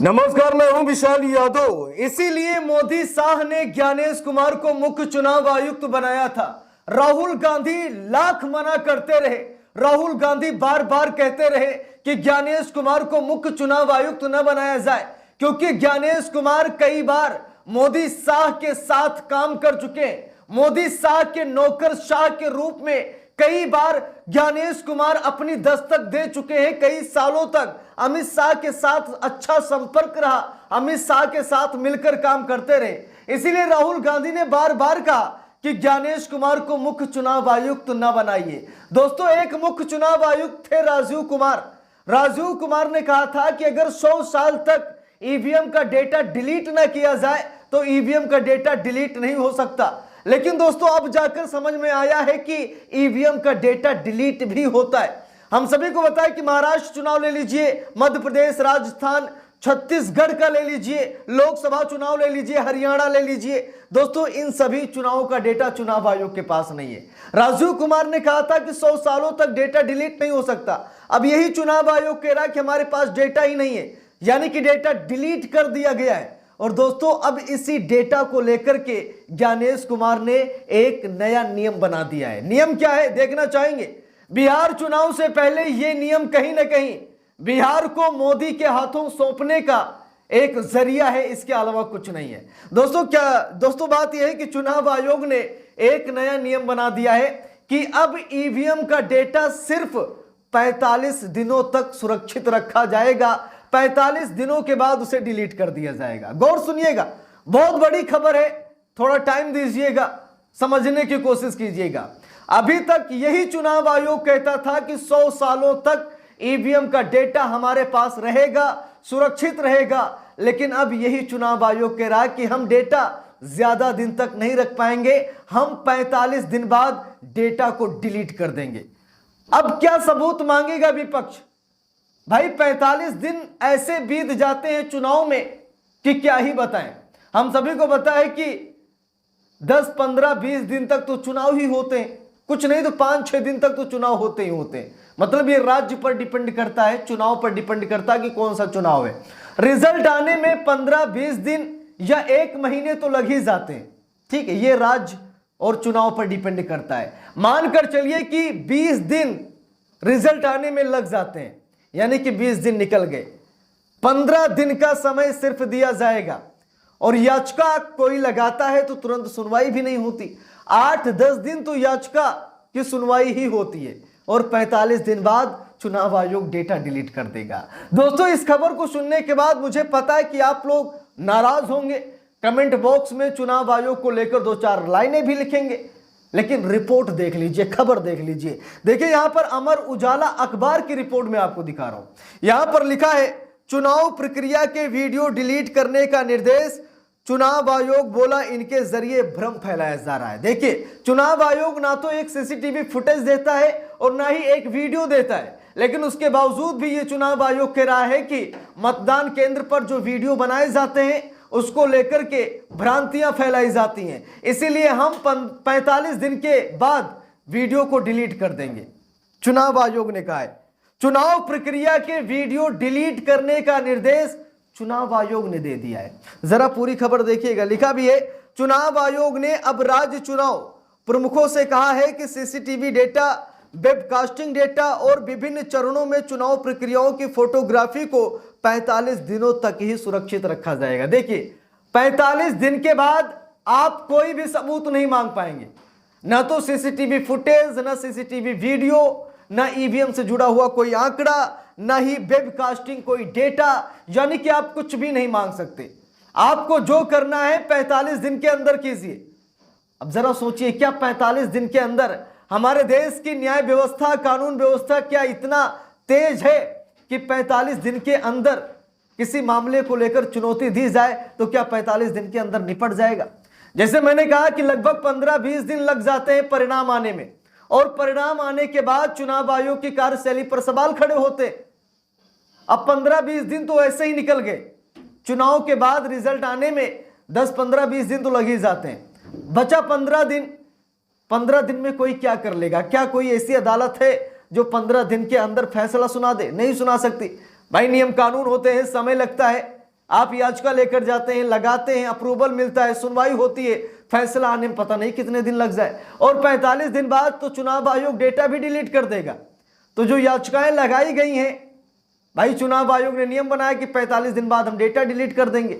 नमस्कार, मैं हूं विशाल यादव। इसीलिए मोदी शाह ने ज्ञानेश कुमार को मुख्य चुनाव आयुक्त बनाया था। राहुल गांधी लाख मना करते रहे, राहुल गांधी बार बार कहते रहे कि ज्ञानेश कुमार को मुख्य चुनाव आयुक्त न बनाया जाए, क्योंकि ज्ञानेश कुमार कई बार मोदी शाह के साथ काम कर चुके हैं। मोदी शाह के नौकरशाह के रूप में कई बार ज्ञानेश कुमार अपनी दस्तक दे चुके हैं। कई सालों तक अमित शाह के साथ अच्छा संपर्क रहा, अमित शाह के साथ मिलकर काम करते रहे। इसीलिए राहुल गांधी ने बार बार कहा कि ज्ञानेश कुमार को मुख्य चुनाव आयुक्त न बनाइए। दोस्तों, एक मुख्य चुनाव आयुक्त थे राजीव कुमार। राजीव कुमार ने कहा था कि अगर 100 साल तक ईवीएम का डेटा डिलीट न किया जाए तो ईवीएम का डेटा डिलीट नहीं हो सकता। लेकिन दोस्तों, अब जाकर समझ में आया है कि ईवीएम का डेटा डिलीट भी होता है। हम सभी को बताया कि महाराष्ट्र चुनाव ले लीजिए, मध्य प्रदेश, राजस्थान, छत्तीसगढ़ का ले लीजिए, लोकसभा चुनाव ले लीजिए, हरियाणा ले लीजिए। दोस्तों, इन सभी चुनावों का डेटा चुनाव आयोग के पास नहीं है। राजीव कुमार ने कहा था कि 100 सालों तक डेटा डिलीट नहीं हो सकता। अब यही चुनाव आयोग कह रहा है कि हमारे पास डेटा ही नहीं है, यानी कि डेटा डिलीट कर दिया गया है। और दोस्तों, अब इसी डेटा को लेकर के ज्ञानेश कुमार ने एक नया नियम बना दिया है। नियम क्या है, देखना चाहेंगे। बिहार चुनाव से पहले यह नियम कहीं ना कहीं बिहार को मोदी के हाथों सौंपने का एक जरिया है, इसके अलावा कुछ नहीं है। दोस्तों बात यह है कि चुनाव आयोग ने एक नया नियम बना दिया है कि अब ईवीएम का डेटा सिर्फ 45 दिनों तक सुरक्षित रखा जाएगा। 45 दिनों के बाद उसे डिलीट कर दिया जाएगा। गौर सुनिएगा, बहुत बड़ी खबर है, थोड़ा टाइम दीजिएगा, समझने की कोशिश कीजिएगा। अभी तक यही चुनाव आयोग कहता था कि 100 सालों तक ईवीएम का डेटा हमारे पास रहेगा, सुरक्षित रहेगा। लेकिन अब यही चुनाव आयोग कह रहा है कि हम डेटा ज्यादा दिन तक नहीं रख पाएंगे, हम 45 दिन बाद डेटा को डिलीट कर देंगे। अब क्या सबूत मांगेगा विपक्ष? भाई, 45 दिन ऐसे बीत जाते हैं चुनाव में कि क्या ही बताएं। हम सभी को पता है कि 10, 15, 20 दिन तक तो चुनाव ही होते हैं, कुछ नहीं तो 5-6 दिन तक तो चुनाव होते ही होते हैं। मतलब ये राज्य पर डिपेंड करता है, चुनाव पर डिपेंड करता है कि कौन सा चुनाव है। रिजल्ट आने में 15-20 दिन या 1 महीने तो लग ही जाते हैं, ठीक है। ये राज्य और चुनाव पर डिपेंड करता है। मानकर चलिए कि 20 दिन रिजल्ट आने में लग जाते हैं, यानी कि 20 दिन निकल गए। 15 दिन का समय सिर्फ दिया जाएगा और याचिका कोई लगाता है तो तुरंत सुनवाई भी नहीं होती। 8-10 दिन तो याचिका की सुनवाई ही होती है और 45 दिन बाद चुनाव आयोग डेटा डिलीट कर देगा। दोस्तों, इस खबर को सुनने के बाद मुझे पता है कि आप लोग नाराज होंगे, कमेंट बॉक्स में चुनाव आयोग को लेकर 2-4 लाइनें भी लिखेंगे। लेकिन रिपोर्ट देख लीजिए, खबर देख लीजिए। देखिए, यहां पर अमर उजाला अखबार की रिपोर्ट में आपको दिखा रहा हूं। यहां पर लिखा है, चुनाव प्रक्रिया के वीडियो डिलीट करने का निर्देश, चुनाव आयोग बोला इनके जरिए भ्रम फैलाया जा रहा है। देखिए, चुनाव आयोग ना तो एक सीसीटीवी फुटेज देता है और ना ही एक वीडियो देता है, लेकिन उसके बावजूद भी ये चुनाव आयोग कह रहा है कि मतदान केंद्र पर जो वीडियो बनाए जाते हैं उसको लेकर के भ्रांतियां फैलाई जाती हैं। इसीलिए हम 45 दिन के बाद वीडियो को डिलीट कर देंगे, चुनाव आयोग ने कहा है। चुनाव प्रक्रिया के वीडियो डिलीट करने का निर्देश चुनाव आयोग ने दे दिया है। जरा पूरी खबर देखिएगा। लिखा भी है, चुनाव आयोग ने अब राज्य चुनाव प्रमुखों से कहा है कि सीसीटीवी डेटा, वेबकास्टिंग डेटा और विभिन्न चरणों में चुनाव प्रक्रियाओं की फोटोग्राफी को 45 दिनों तक ही सुरक्षित रखा जाएगा। देखिए, 45 दिन के बाद आप कोई भी सबूत नहीं मांग पाएंगे, ना तो सीसीटीवी फुटेज, ना सीसीटीवी वीडियो, ना ईवीएम से जुड़ा हुआ कोई आंकड़ा, ना ही वेबकास्टिंग कोई डेटा, यानी कि आप कुछ भी नहीं मांग सकते। आपको जो करना है 45 दिन के अंदर कीजिए। अब जरा सोचिए, क्या 45 दिन के अंदर हमारे देश की न्याय व्यवस्था, कानून व्यवस्था क्या इतना तेज है कि 45 दिन के अंदर किसी मामले को लेकर चुनौती दी जाए तो क्या 45 दिन के अंदर निपट जाएगा? जैसे मैंने कहा कि लगभग 15-20 दिन लग जाते हैं परिणाम आने में, और परिणाम आने के बाद चुनाव आयोग की कार्यशैली पर सवाल खड़े होते। अब 15-20 दिन तो ऐसे ही निकल गए, चुनाव के बाद रिजल्ट आने में 10-15-20 दिन तो लग ही जाते हैं। बचा 15 दिन। 15 दिन में कोई क्या कर लेगा? क्या कोई ऐसी अदालत है जो 15 दिन के अंदर फैसला सुना दे? नहीं सुना सकती भाई, नियम कानून होते हैं, समय लगता है। आप याचिका लेकर जाते हैं, लगाते हैं, अप्रूवल मिलता है, सुनवाई होती है, फैसला आने में पता नहीं कितने दिन लग जाए, और 45 दिन बाद तो चुनाव आयोग डेटा भी डिलीट कर देगा। तो जो याचिकाएं लगाई गई हैं, भाई चुनाव आयोग ने नियम बनाया कि 45 दिन बाद हम डेटा डिलीट कर देंगे।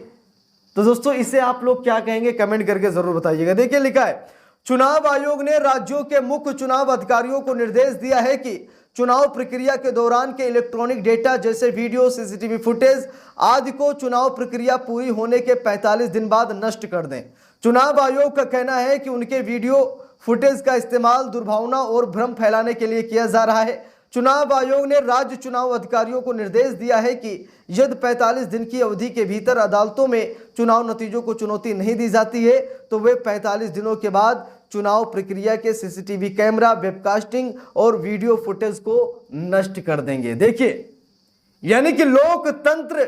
तो दोस्तों इसे आप लोग क्या कहेंगे, कमेंट करके जरूर बताइएगा। देखिए लिखा है, चुनाव आयोग ने राज्यों के मुख्य चुनाव अधिकारियों को निर्देश दिया है कि चुनाव प्रक्रिया के दौरान के इलेक्ट्रॉनिक डेटा जैसे वीडियो, सीसीटीवी फुटेज आदि को चुनाव प्रक्रिया पूरी होने के 45 दिन बाद नष्ट कर दें। चुनाव आयोग का कहना है कि उनके वीडियो फुटेज का इस्तेमाल दुर्भावना और भ्रम फैलाने के लिए किया जा रहा है। चुनाव आयोग ने राज्य चुनाव अधिकारियों को निर्देश दिया है कि यदि 45 दिन की अवधि के भीतर अदालतों में चुनाव नतीजों को चुनौती नहीं दी जाती है तो वे 45 दिनों के बाद चुनाव प्रक्रिया के सीसीटीवी कैमरा, वेबकास्टिंग और वीडियो फुटेज को नष्ट कर देंगे। देखिए, यानी कि लोकतंत्र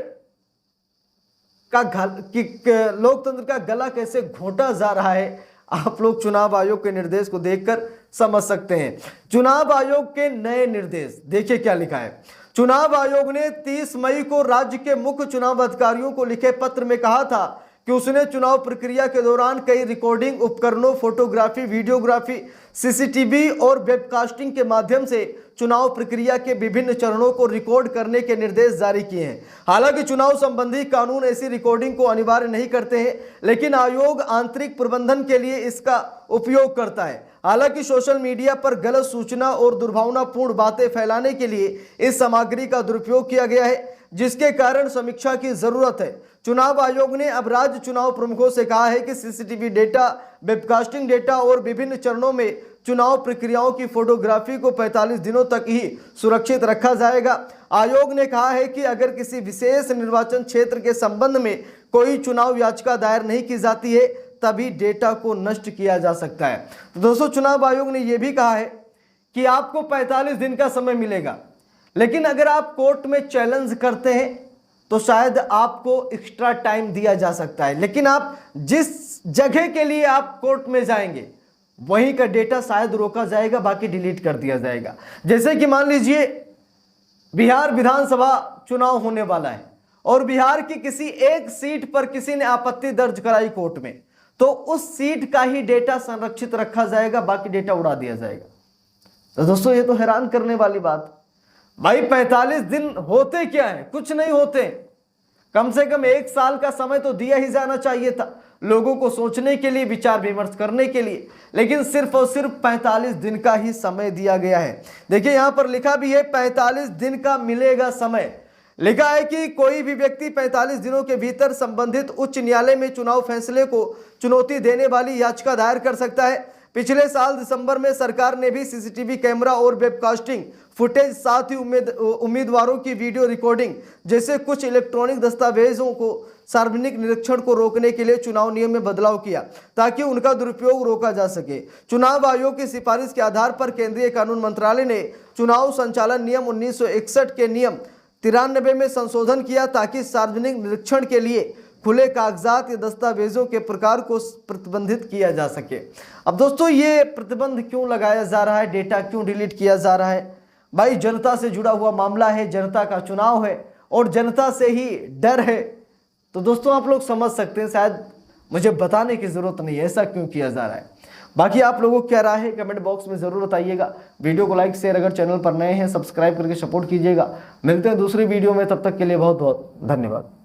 का गला कैसे घोंटा जा रहा है, आप लोग चुनाव आयोग के निर्देश को देखकर समझ सकते हैं। चुनाव आयोग के नए निर्देश देखिए क्या लिखा है। चुनाव आयोग ने 30 मई को राज्य के मुख्य चुनाव अधिकारियों को लिखे पत्र में कहा था कि उसने चुनाव प्रक्रिया के दौरान कई रिकॉर्डिंग उपकरणों, फोटोग्राफी, वीडियोग्राफी, सीसीटीवी और वेबकास्टिंग के माध्यम से चुनाव प्रक्रिया के विभिन्न चरणों को रिकॉर्ड करने के निर्देश जारी किए हैं। हालांकि चुनाव संबंधी कानून ऐसी रिकॉर्डिंग को अनिवार्य नहीं करते हैं, लेकिन आयोग आंतरिक प्रबंधन के लिए इसका उपयोग करता है। हालांकि सोशल मीडिया पर गलत सूचना और दुर्भावनापूर्ण बातें फैलाने के लिए इस सामग्री का दुरुपयोग किया गया है, जिसके कारण समीक्षा की जरूरत है। चुनाव आयोग ने अब राज्य चुनाव प्रमुखों से कहा है कि सीसीटीवी डेटा, वेबकास्टिंग डेटा और विभिन्न चरणों में चुनाव प्रक्रियाओं की फोटोग्राफी को 45 दिनों तक ही सुरक्षित रखा जाएगा। आयोग ने कहा है कि अगर किसी विशेष निर्वाचन क्षेत्र के संबंध में कोई चुनाव याचिका दायर नहीं की जाती है तभी डेटा को नष्ट किया जा सकता है। तो दोस्तों चुनाव आयोग ने यह भी कहा है कि आपको 45 दिन का समय मिलेगा, लेकिन अगर आप कोर्ट में चैलेंज करते हैं तो शायद आपको एक्स्ट्रा टाइम दिया जा सकता है, लेकिन आप जिस जगह के लिए आप कोर्ट में जाएंगे वहीं का डेटा शायद रोका जाएगा, बाकी डिलीट कर दिया जाएगा। जैसे कि मान लीजिए बिहार विधानसभा चुनाव होने वाला है और बिहार की किसी एक सीट पर किसी ने आपत्ति दर्ज कराई कोर्ट में, तो उस सीट का ही डेटा संरक्षित रखा जाएगा, बाकी डेटा उड़ा दिया जाएगा। तो दोस्तों ये तो हैरान करने वाली बात। भाई 45 दिन होते क्या है, कुछ नहीं होते। कम से कम 1 साल का समय तो दिया ही जाना चाहिए था लोगों को सोचने के लिए, विचार विमर्श करने के लिए, लेकिन सिर्फ और सिर्फ 45 दिन का ही समय दिया गया है। देखिए यहां पर लिखा भी है 45 दिन का मिलेगा समय। लिखा है कि कोई भी व्यक्ति 45 दिनों के भीतर संबंधित उच्च न्यायालय में चुनाव फैसले को चुनौती देने वाली याचिका दायर कर सकता है। पिछले साल दिसंबर में सरकार ने भी सीसीटीवी कैमरा और वेबकास्टिंग फुटेज, साथ ही उम्मीदवारों की वीडियो रिकॉर्डिंग जैसे कुछ इलेक्ट्रॉनिक दस्तावेजों को सार्वजनिक निरीक्षण को रोकने के लिए चुनाव नियम में बदलाव किया ताकि उनका दुरुपयोग रोका जा सके। चुनाव आयोग की सिफारिश के आधार पर केंद्रीय कानून मंत्रालय ने चुनाव संचालन नियम 1961 के नियम 93 में संशोधन किया ताकि सार्वजनिक निरीक्षण के लिए खुले कागजात या दस्तावेजों के प्रकार को प्रतिबंधित किया जा सके। अब दोस्तों ये प्रतिबंध क्यों लगाया जा रहा है, डेटा क्यों डिलीट किया जा रहा है? भाई जनता से जुड़ा हुआ मामला है, जनता का चुनाव है और जनता से ही डर है। तो दोस्तों आप लोग समझ सकते हैं, शायद मुझे बताने की जरूरत नहीं है ऐसा क्यों किया जा रहा है। बाकी आप लोगों को क्या राय है कमेंट बॉक्स में जरूर बताइएगा। वीडियो को लाइक शेयर, अगर चैनल पर नए हैं सब्सक्राइब करके सपोर्ट कीजिएगा। मिलते हैं दूसरी वीडियो में, तब तक के लिए बहुत बहुत धन्यवाद।